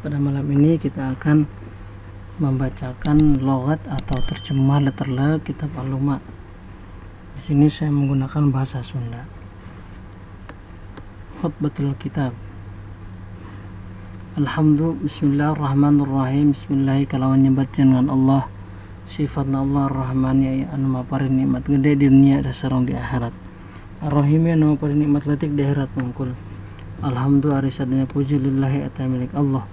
Pada malam ini kita akan membacakan logat atau terjemah letterle kitab Al-Luma. Di sini saya menggunakan bahasa Sunda. Khutbatul kitab. Bismillahirrahmanirrahim. Bismillahi kalawan nyebat dengan Allah. Sifatna Allah Ar-Rahman ya anu mapari nikmat gede di dunia dan sareng di akhirat. Ar-Rahim ya anu mapari nikmat letik di akhirat mungkul. Alhamdulillah arisadanya puji lillahi eta milik Allah.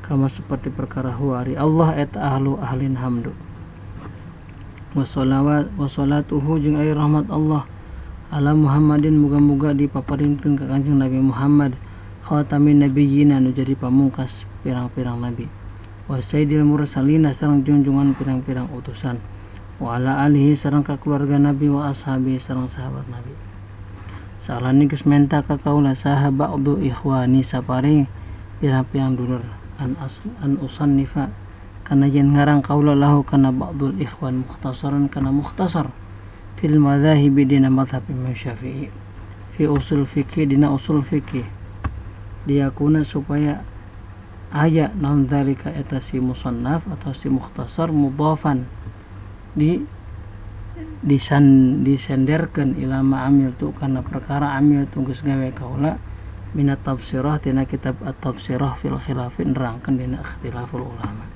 Kama seperti perkara huari Allah eta ahlu ahlin hamdu. Wassalatuhu jeung aya rahmat Allah ala Muhammadin muga-muga dipaparinkeun ka Kanjeng Nabi Muhammad khatamin nabiyyin anu jadi pamungkas pirang-pirang nabi. Wa sayyidil mursalin sareng junjungan pirang-pirang utusan. Wa ala alihi sareng ka keluarga nabi wa ashabi sareng sahabat nabi. Salani geus menta ka kaula saha ba'du ikhwani sapari pirang-pirang dulur an usannifa kana yen ngarang kaula lahu kana ba'dul ikhwan mukhtasaran kana mukhtasar fil madzahibi dina madhab Imam Syafi'i fi usul fikih dina usul fikih diakuna supaya aya naon dzalika eta si musannaf atau si mukhtasar mudhafan disenderkeun ila ma'amil tu kana perkara amil tu geus gawe kaula minat tafsirah tina kitab at-tafsirah fil khilafin nerangkeun dina ikhtilaful ulama.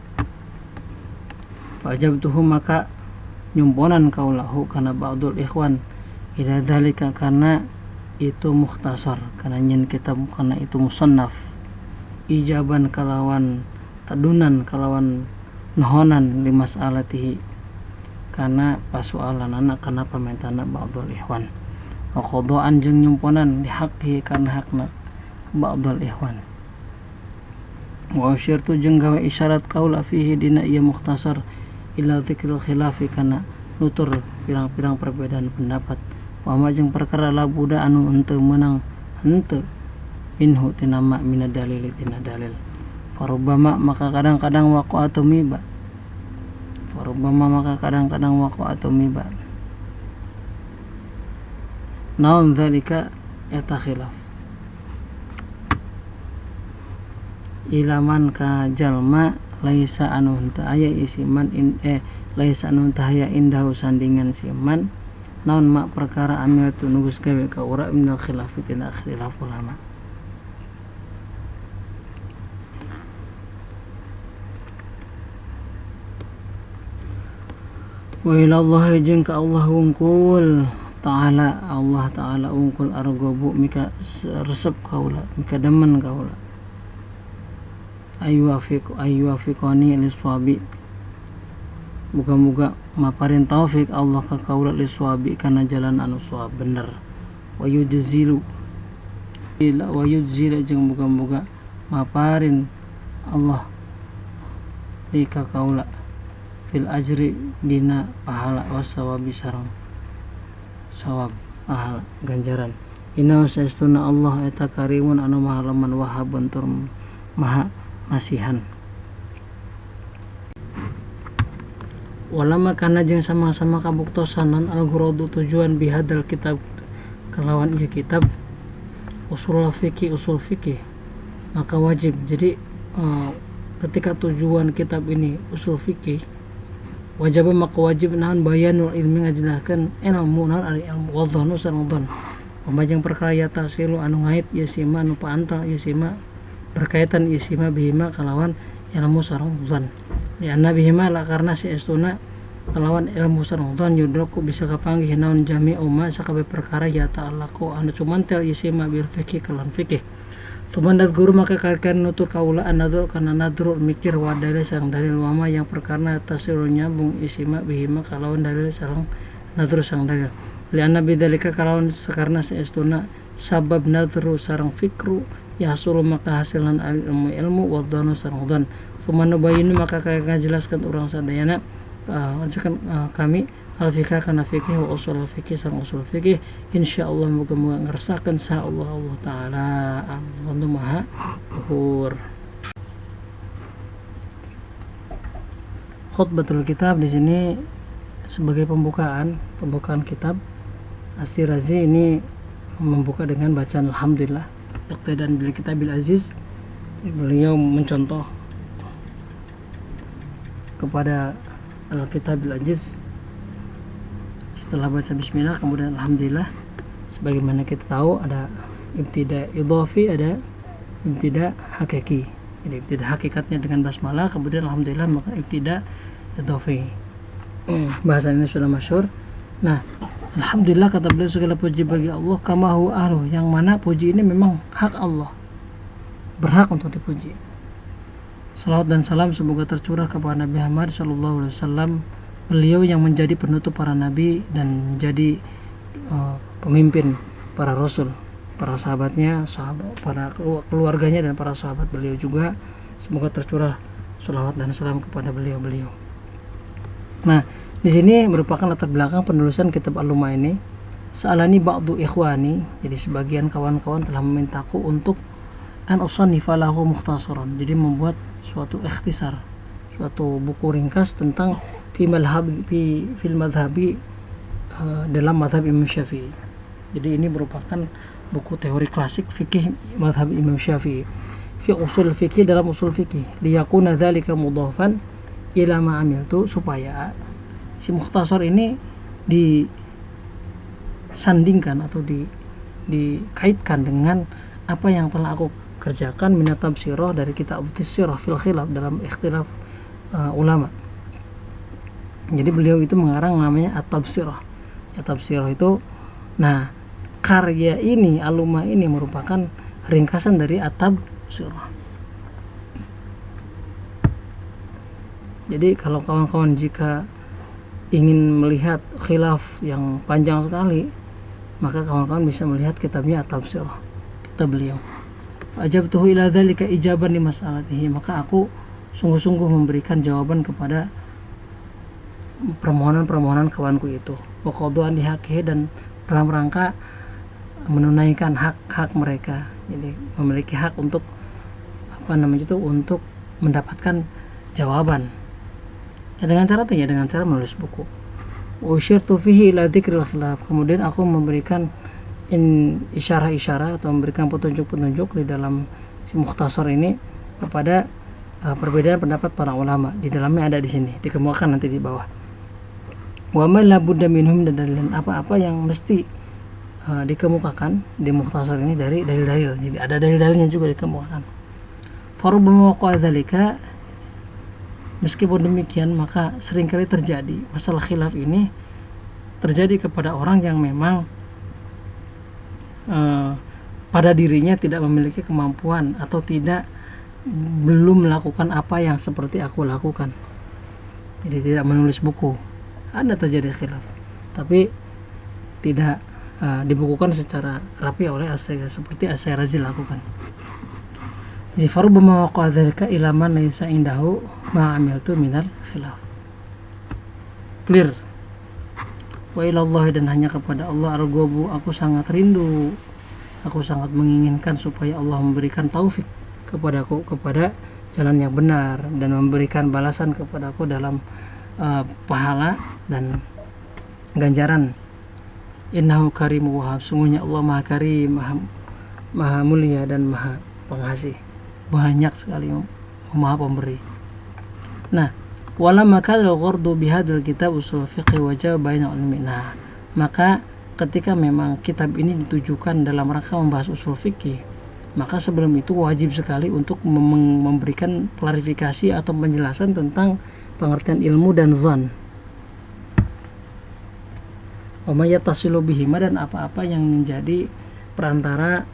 Fajabtuhu maka nyumponan kaulahu kana ba'dul ikhwan ila dzalika karena itu mukhtasar kana nyen kitab kana itu musannaf ijaban kalawan tadunan kalawan nahonan limas'alatihi kana pasualanana kana pamentana ba'dul ikhwan wa qadaan jeung nyumponan dihaqi kana hakna ba'dul ikhwan wa asyirtu jeung gawe isyarat kaula fihi dina ieu mukhtasar ila dzikril khilafi kana nutur pirang-pirang perbedaan pendapat wa ma jeung perkara labuda anu henteu meunang henteu minhu tina ma minad dalil tina dalil farubbama maka kadang-kadang waqa'atu miba naon zalika eta khilaf ilaman ka jalma laisa anu henteu aya isiman laisa anu henteu aya indahu sandingan siman naon mak perkara amil tu nugus gawe ka ura minal khilaf tina khilaf ulama. Wa ilallahi jeung ka Allah wungkul ta'ala Allah ta'ala wungkul argobu mika resep kaula mika demen kaula ayyuafiqani liswabi muga-muga maparin taufik Allah ka kaula liswabi kana jalan anu shawab bener wa yujzilu jeung muga-muga maparin Allah li ka kaula fil ajri dina pahala wasawabi sareng sawab pahala ganjaran inna saestuna Allah eta karimun anu maha leman wahabun tur maha masihan. Walama kana jeung sama-sama kabuktosanan al-ghuradu tujuan bihadal kitab kalawan ieu kitab usul fikih maka wajib jadi ketika tujuan kitab ini usul fikih wajib maka wajib nahan bayanul ilmi ngajelaskeun ilmu nahan ari ilmu wadhanu sareng dhon pamajeng perkara ya tasilu anu ngait ieu sima anu paantal ieu sima berkaitan isima bihima kalawan ilmu sareng dhon di anna bihima la karena si estuna kalawan ilmu sareng dhon yudraku bisa kapanggih naon jami'u ma sakabeh perkara ya ta'allaqu anu cumantel isima bil fikih kalan fikih tumandat guru maka kalian nutur kaula an-nadhur kana nadhur mikir wa dalil sareng dalil wama yang perkara tasiru nyambung isima bihima kalawan dalil sareng nadhur sareng dalil li anna bidzalika kalawan sakarna si estuna sabab nadhru sareng fikru yahsulu maka hasilan ilmu wadhanu sareng dhon sumana bayinu maka kaya ngajelaskeun urang sadayana kami al-fikah kana fikih wa usul fikih sareng usul fikih insyaallah moga-moga ngeresakeun sa Allah taala Allah maha luhur. Khutbatul kitab di sini sebagai pembukaan kitab Asy-Syirazi ini membuka dengan bacaan alhamdulillah iqtidan bil kitabil aziz. Beliau mencontoh kepada Al-Kitabil Aziz. Setelah baca bismillah kemudian alhamdulillah, sebagaimana kita tahu ada ibtida idhafi, ada ibtida hakiki. Jadi ibtida hakikatnya dengan basmalah, kemudian alhamdulillah maka ibtida idhafi. Bahasa ini sudah masyhur. Nah, alhamdulillah kata beliau, segala puji bagi Allah kama huwa ahlu, yang mana puji ini memang hak Allah, berhak untuk dipuji. Salawat dan salam semoga tercurah kepada Nabi Muhammad SAW, beliau yang menjadi penutup para nabi dan menjadi pemimpin para rasul, para sahabatnya, para keluarganya dan para sahabat beliau juga. Semoga tercurah salawat dan salam kepada beliau-beliau. Nah, di sini merupakan latar belakang penulisan kitab Al-Lumah ini. Sa'alani ba'du ikhwani, jadi sebagian kawan-kawan telah memintaku untuk an usannifa lahu mukhtasaran, jadi membuat suatu ikhtisar, suatu buku ringkas tentang fil madhabi, dalam madhab Imam Syafi'i. Jadi ini merupakan buku teori klasik fikih madhab Imam Syafi'i, fi usul fikih, dalam usul fikih, liyakuna dzalika mudhafan ila ma amiltu, supaya si mukhtasar ini disandingkan atau dikaitkan dengan apa yang telah aku kerjakan minat tafsirah, dari kitab tafsirah fil khilaf, dalam ikhtilaf ulama. Jadi beliau itu mengarang namanya at-tafsirah. Ya, tafsirah itu, nah karya ini Al-Lumah ini merupakan ringkasan dari at-tafsirah. Jadi kalau kawan-kawan jika ingin melihat khilaf yang panjang sekali, maka kawan-kawan bisa melihat kitabnya at-tafsirah, kitab beliau. Ajabtuhu ila dzalika ijaban li mas'alatihi, maka aku sungguh-sungguh memberikan jawaban kepada permohonan-permohonan kawanku itu. Wa qadwan li haqqihi, dan dalam rangka menunaikan hak-hak mereka. Jadi memiliki hak untuk untuk mendapatkan jawaban. Ya, dengan cara menulis buku. Usyirtu fihi ila dzikril khilaf, kemudian aku memberikan isyarah-isyarah atau memberikan petunjuk-petunjuk di dalam si mukhtasar ini kepada perbedaan pendapat para ulama. Di dalamnya ada di sini, dikemukakan nanti di bawah. Wa ma la budda minhum, dan apa-apa yang mesti dikemukakan di mukhtasar ini dari dalil-dalil. Jadi ada dalil-dalilnya juga dikemukakan. Farubbama waqa'a dzalika, meskipun demikian maka seringkali terjadi masalah khilaf ini terjadi kepada orang yang memang pada dirinya tidak memiliki kemampuan atau belum melakukan apa yang seperti aku lakukan. Jadi tidak menulis buku. Ada terjadi khilaf, tapi tidak dibukukan secara rapi oleh seperti As-Syarazi lakukan. Jadi farubbama waqa'a dzalika ila man laysa indahu ma amiltu minal khilaf. Clear. Wa ilallah, dan hanya kepada Allah argobu, aku sangat rindu, aku sangat menginginkan supaya Allah memberikan taufik kepadaku kepada jalan yang benar, dan memberikan balasan kepadaku dalam pahala dan ganjaran. Innahu karimu wahab, sungguhnya Allah maha karim, maha mulia dan maha pengasih, banyak sekali maha pemberi. Nah, wala maka al-ghardu bihadzal kitab usul fiqh wajah baina ulama. Nah, maka ketika memang kitab ini ditujukan dalam rangka membahas usul fikih, maka sebelum itu wajib sekali untuk memberikan klarifikasi atau penjelasan tentang pengertian ilmu dan zan. Wa ma yattasilu bihima, dan apa-apa yang menjadi perantara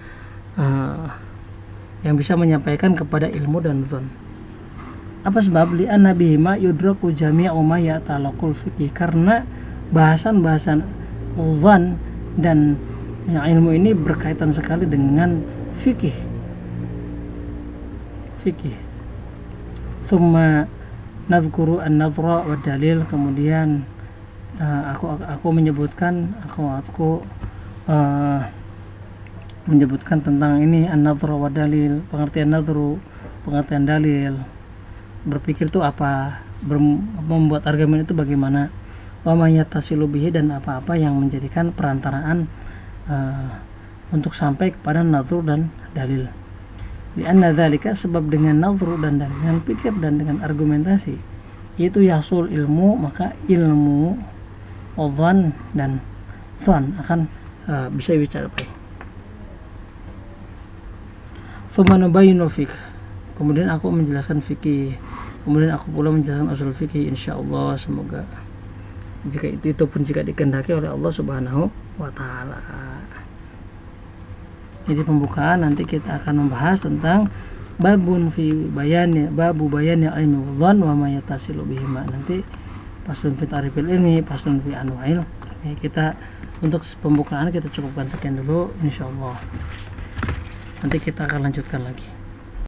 yang bisa menyampaikan kepada ilmu dan zan. Apa sebab? Li'anna bihima yudraku jami'u ma ya'talaqul fiqih, karena bahasan-bahasan zan dan yang ilmu ini berkaitan sekali dengan fikih. Tsumma nadhkuru an-nadhra wa dalil, kemudian aku menyebutkan menyebutkan tentang ini an-nadhra wa dalil, pengertian nadhru, pengertian dalil. Berpikir itu apa, membuat argumen itu bagaimana. Wa ma yattasilu bihi, dan apa-apa yang menjadikan perantaraan untuk sampai kepada nadhru dan dalil. Lianna dzalika, sebab dengan nadhru dan dalil, dengan pikir dan dengan argumentasi, yaitu yasul ilmu, maka ilmu dhan dan thon akan bisa dicapai. Tsumma nubayyinu fiqh, kemudian aku menjelaskan fikih, kemudian aku pula menjelaskan usul fikih, insyaallah. Semoga jika itu pun jika dikehendaki oleh Allah Subhanahu wa taala. Jadi pembukaan nanti kita akan membahas tentang babu bayani ilmi dhan wa ma yatasilu bihima. Nanti faslun fi ta'rifil ilmi, faslun fi anwa'il. Kita untuk pembukaan kita cukupkan sekian dulu, insyaallah. Nanti kita akan lanjutkan lagi.